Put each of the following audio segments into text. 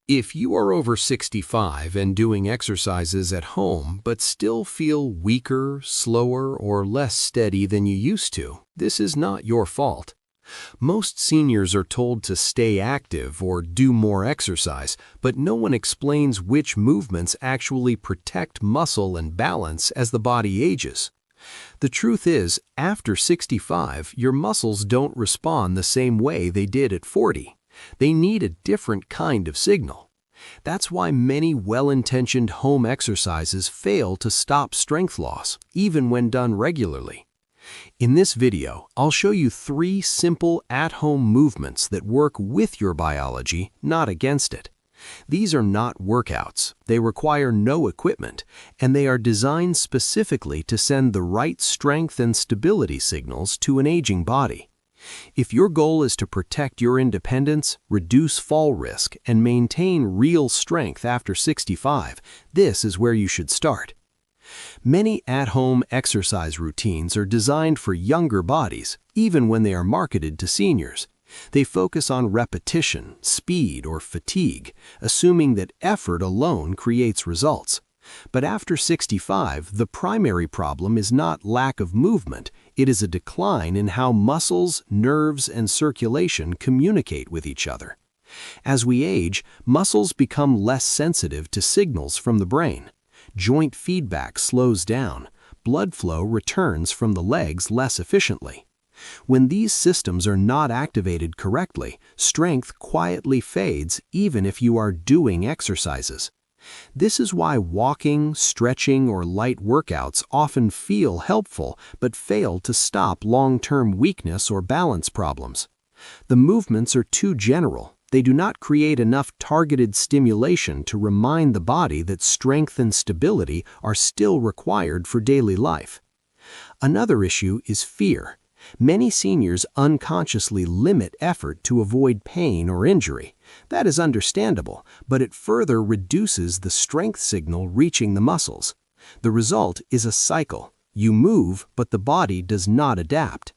If you are over 65 and doing exercises at home but still feel weaker, slower, or less steady than you used to, this is not your fault. Most seniors are told to stay active or do more exercise, but no one explains which movements actually protect muscle and balance as the body ages. The truth is, after 65, your muscles don't respond the same way they did at 40. They need a different kind of signal. That's why many well-intentioned home exercises fail to stop strength loss, even when done regularly. In this video, I'll show you 3 simple at-home movements that work with your biology, not against it. These are not workouts, they require no equipment, and they are designed specifically to send the right strength and stability signals to an aging body. If your goal is to protect your independence, reduce fall risk, and maintain real strength after 65, this is where you should start. Many at-home exercise routines are designed for younger bodies, even when they are marketed to seniors. They focus on repetition, speed, or fatigue, assuming that effort alone creates results. But after 65, the primary problem is not lack of movement, it is a decline in how muscles, nerves, and circulation communicate with each other. As we age, muscles become less sensitive to signals from the brain. Joint feedback slows down, blood flow returns from the legs less efficiently. When these systems are not activated correctly, strength quietly fades even if you are doing exercises. This is why walking, stretching, or light workouts often feel helpful but fail to stop long-term weakness or balance problems. The movements are too general. They do not create enough targeted stimulation to remind the body that strength and stability are still required for daily life. Another issue is fear. Many seniors unconsciously limit effort to avoid pain or injury. That is understandable, but it further reduces the strength signal reaching the muscles. The result is a cycle. You move, but the body does not adapt.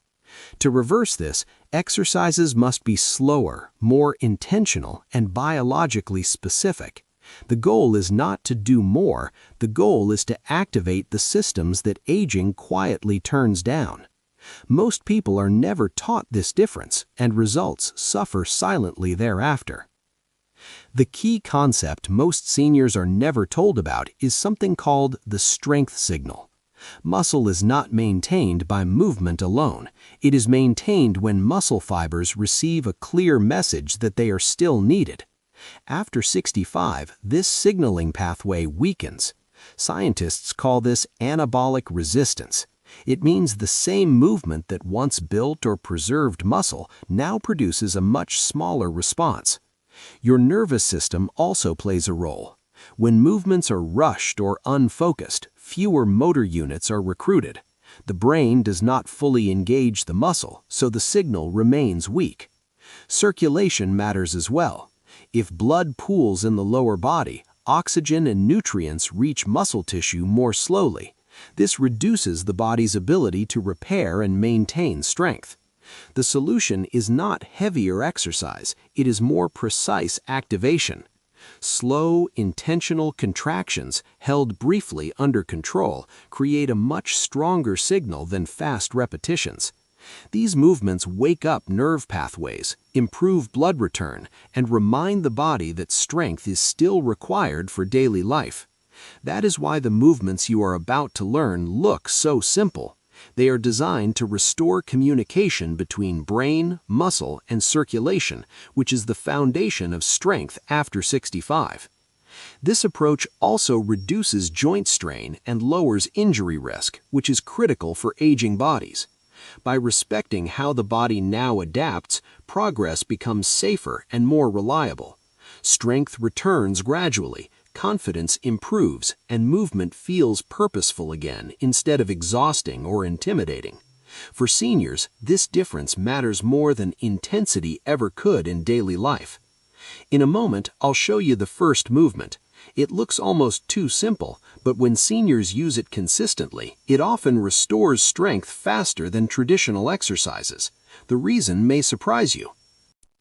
To reverse this, exercises must be slower, more intentional, and biologically specific. The goal is not to do more, the goal is to activate the systems that aging quietly turns down. Most people are never taught this difference, and results suffer silently thereafter. The key concept most seniors are never told about is something called the strength signal. Muscle is not maintained by movement alone. It is maintained when muscle fibers receive a clear message that they are still needed. After 65, this signaling pathway weakens. Scientists call this anabolic resistance. It means the same movement that once built or preserved muscle now produces a much smaller response. Your nervous system also plays a role. When movements are rushed or unfocused, fewer motor units are recruited. The brain does not fully engage the muscle, so the signal remains weak. Circulation matters as well. If blood pools in the lower body, oxygen and nutrients reach muscle tissue more slowly. This reduces the body's ability to repair and maintain strength. The solution is not heavier exercise, it is more precise activation. Slow, intentional contractions, held briefly under control, create a much stronger signal than fast repetitions. These movements wake up nerve pathways, improve blood return, and remind the body that strength is still required for daily life. That is why the movements you are about to learn look so simple. They are designed to restore communication between brain, muscle, and circulation, which is the foundation of strength after 65. This approach also reduces joint strain and lowers injury risk, which is critical for aging bodies. By respecting how the body now adapts, progress becomes safer and more reliable. Strength returns gradually, confidence improves, and movement feels purposeful again instead of exhausting or intimidating. For seniors, this difference matters more than intensity ever could in daily life. In a moment, I'll show you the first movement. It looks almost too simple, but when seniors use it consistently, it often restores strength faster than traditional exercises. The reason may surprise you.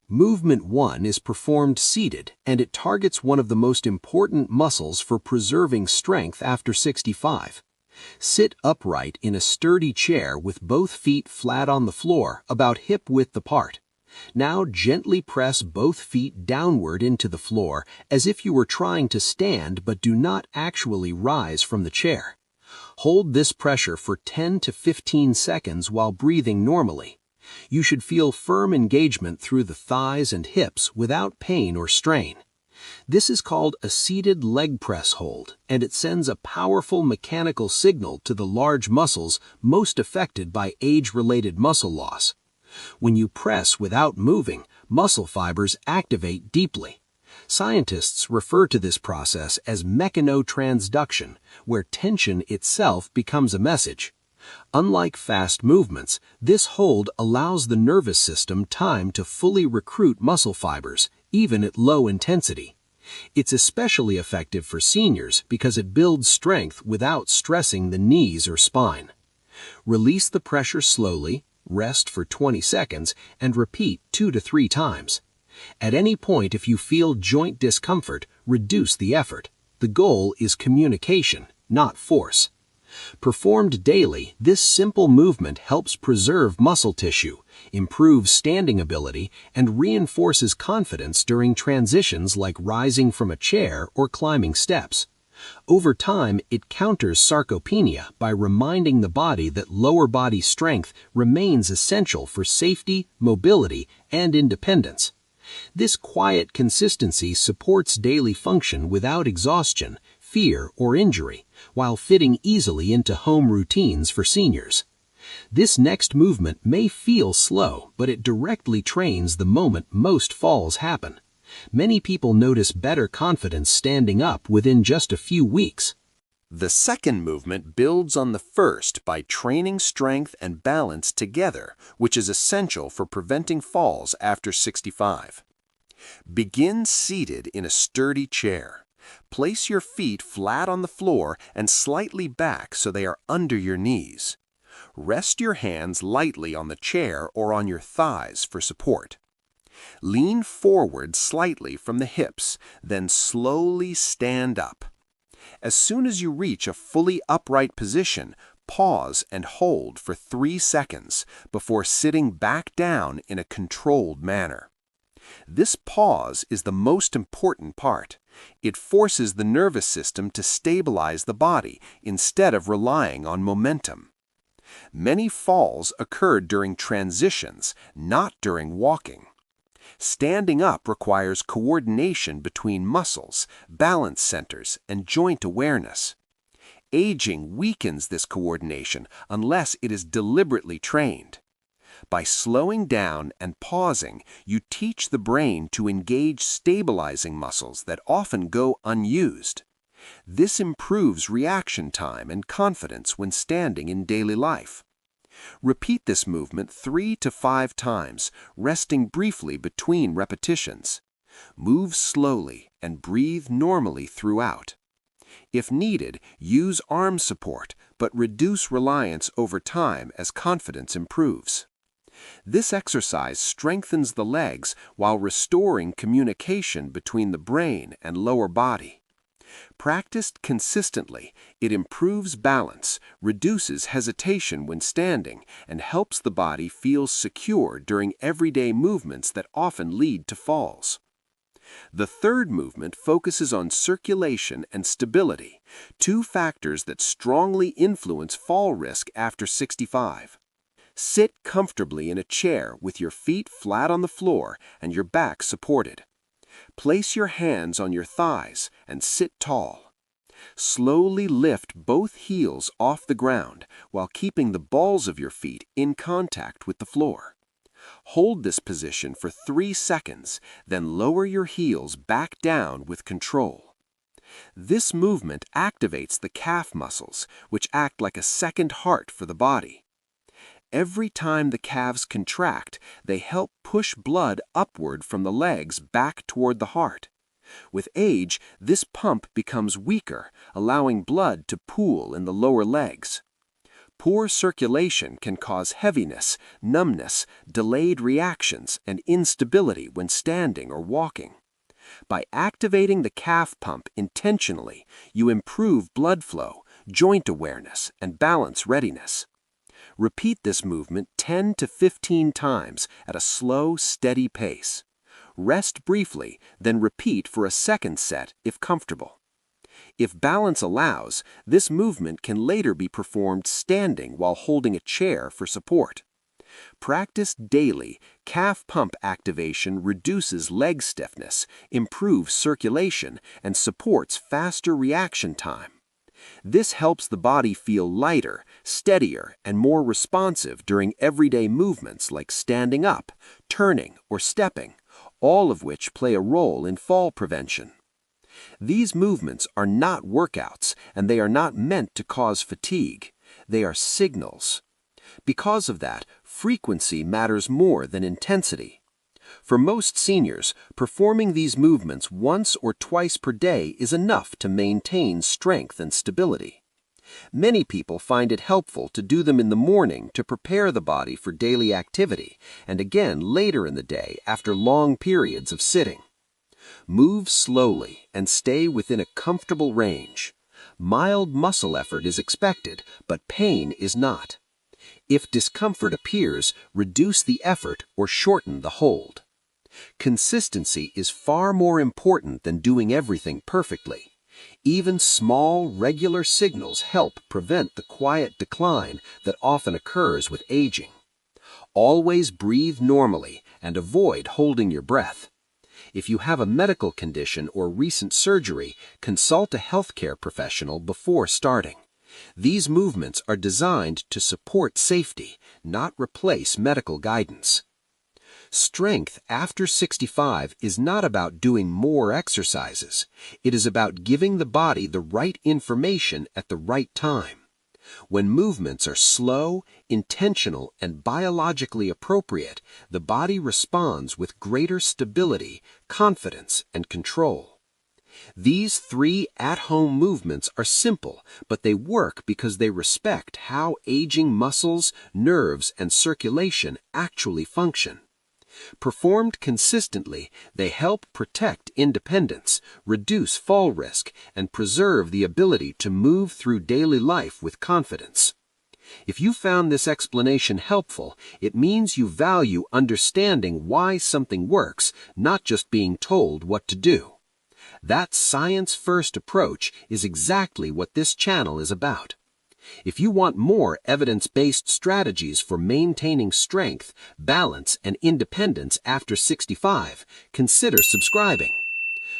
Movement 1 is performed seated, and it targets one of the most important muscles for preserving strength after 65. Sit upright in a sturdy chair with both feet flat on the floor, about hip-width apart. Now gently press both feet downward into the floor as if you were trying to stand but do not actually rise from the chair. Hold this pressure for 10 to 15 seconds while breathing normally. You should feel firm engagement through the thighs and hips without pain or strain. This is called a seated leg press hold, and it sends a powerful mechanical signal to the large muscles most affected by age-related muscle loss. When you press without moving, muscle fibers activate deeply. Scientists refer to this process as mechanotransduction, where tension itself becomes a message. Unlike fast movements, this hold allows the nervous system time to fully recruit muscle fibers, even at low intensity. It's especially effective for seniors because it builds strength without stressing the knees or spine. Release the pressure slowly, rest for 20 seconds, and repeat 2 to 3 times. At any point, if you feel joint discomfort, reduce the effort. The goal is communication, not force. Performed daily, this simple movement helps preserve muscle tissue, improves standing ability, and reinforces confidence during transitions like rising from a chair or climbing steps. Over time, it counters sarcopenia by reminding the body that lower body strength remains essential for safety, mobility, and independence. This quiet consistency supports daily function without exhaustion, fear, or injury, while fitting easily into home routines for seniors. This next movement may feel slow, but it directly trains the moment most falls happen. Many people notice better confidence standing up within just a few weeks. The second movement builds on the first by training strength and balance together, which is essential for preventing falls after 65. Begin seated in a sturdy chair. Place your feet flat on the floor and slightly back so they are under your knees. Rest your hands lightly on the chair or on your thighs for support. Lean forward slightly from the hips, then slowly stand up. As soon as you reach a fully upright position, pause and hold for 3 seconds before sitting back down in a controlled manner. This pause is the most important part. It forces the nervous system to stabilize the body instead of relying on momentum. Many falls occur during transitions, not during walking. Standing up requires coordination between muscles, balance centers, and joint awareness. Aging weakens this coordination unless it is deliberately trained. By slowing down and pausing, you teach the brain to engage stabilizing muscles that often go unused. This improves reaction time and confidence when standing in daily life. Repeat this movement 3 to 5 times, resting briefly between repetitions. Move slowly and breathe normally throughout. If needed, use arm support, but reduce reliance over time as confidence improves. This exercise strengthens the legs while restoring communication between the brain and lower body. Practiced consistently, it improves balance, reduces hesitation when standing, and helps the body feel secure during everyday movements that often lead to falls. The third movement focuses on circulation and stability, 2 factors that strongly influence fall risk after 65. Sit comfortably in a chair with your feet flat on the floor and your back supported. Place your hands on your thighs and sit tall. Slowly lift both heels off the ground while keeping the balls of your feet in contact with the floor. Hold this position for 3 seconds, then lower your heels back down with control. This movement activates the calf muscles, which act like a second heart for the body. Every time the calves contract, they help push blood upward from the legs back toward the heart. With age, this pump becomes weaker, allowing blood to pool in the lower legs. Poor circulation can cause heaviness, numbness, delayed reactions, and instability when standing or walking. By activating the calf pump intentionally, you improve blood flow, joint awareness, and balance readiness. Repeat this movement 10 to 15 times at a slow, steady pace. Rest briefly, then repeat for a second set if comfortable. If balance allows, this movement can later be performed standing while holding a chair for support. Practiced daily, calf pump activation reduces leg stiffness, improves circulation, and supports faster reaction time. This helps the body feel lighter, steadier, and more responsive during everyday movements like standing up, turning, or stepping, all of which play a role in fall prevention. These movements are not workouts, and they are not meant to cause fatigue. They are signals. Because of that, frequency matters more than intensity. For most seniors, performing these movements once or twice per day is enough to maintain strength and stability. Many people find it helpful to do them in the morning to prepare the body for daily activity, and again later in the day after long periods of sitting. Move slowly and stay within a comfortable range. Mild muscle effort is expected, but pain is not. If discomfort appears, reduce the effort or shorten the hold. Consistency is far more important than doing everything perfectly. Even small, regular signals help prevent the quiet decline that often occurs with aging. Always breathe normally and avoid holding your breath. If you have a medical condition or recent surgery, consult a healthcare professional before starting. These movements are designed to support safety, not replace medical guidance. Strength after 65 is not about doing more exercises. It is about giving the body the right information at the right time. When movements are slow, intentional, and biologically appropriate, the body responds with greater stability, confidence, and control. These 3 at-home movements are simple, but they work because they respect how aging muscles, nerves, and circulation actually function. Performed consistently, they help protect independence, reduce fall risk, and preserve the ability to move through daily life with confidence. If you found this explanation helpful, it means you value understanding why something works, not just being told what to do. That science-first approach is exactly what this channel is about. If you want more evidence-based strategies for maintaining strength, balance, and independence after 65, consider subscribing.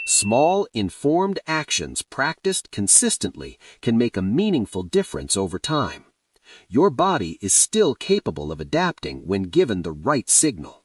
Small, informed actions practiced consistently can make a meaningful difference over time. Your body is still capable of adapting when given the right signal.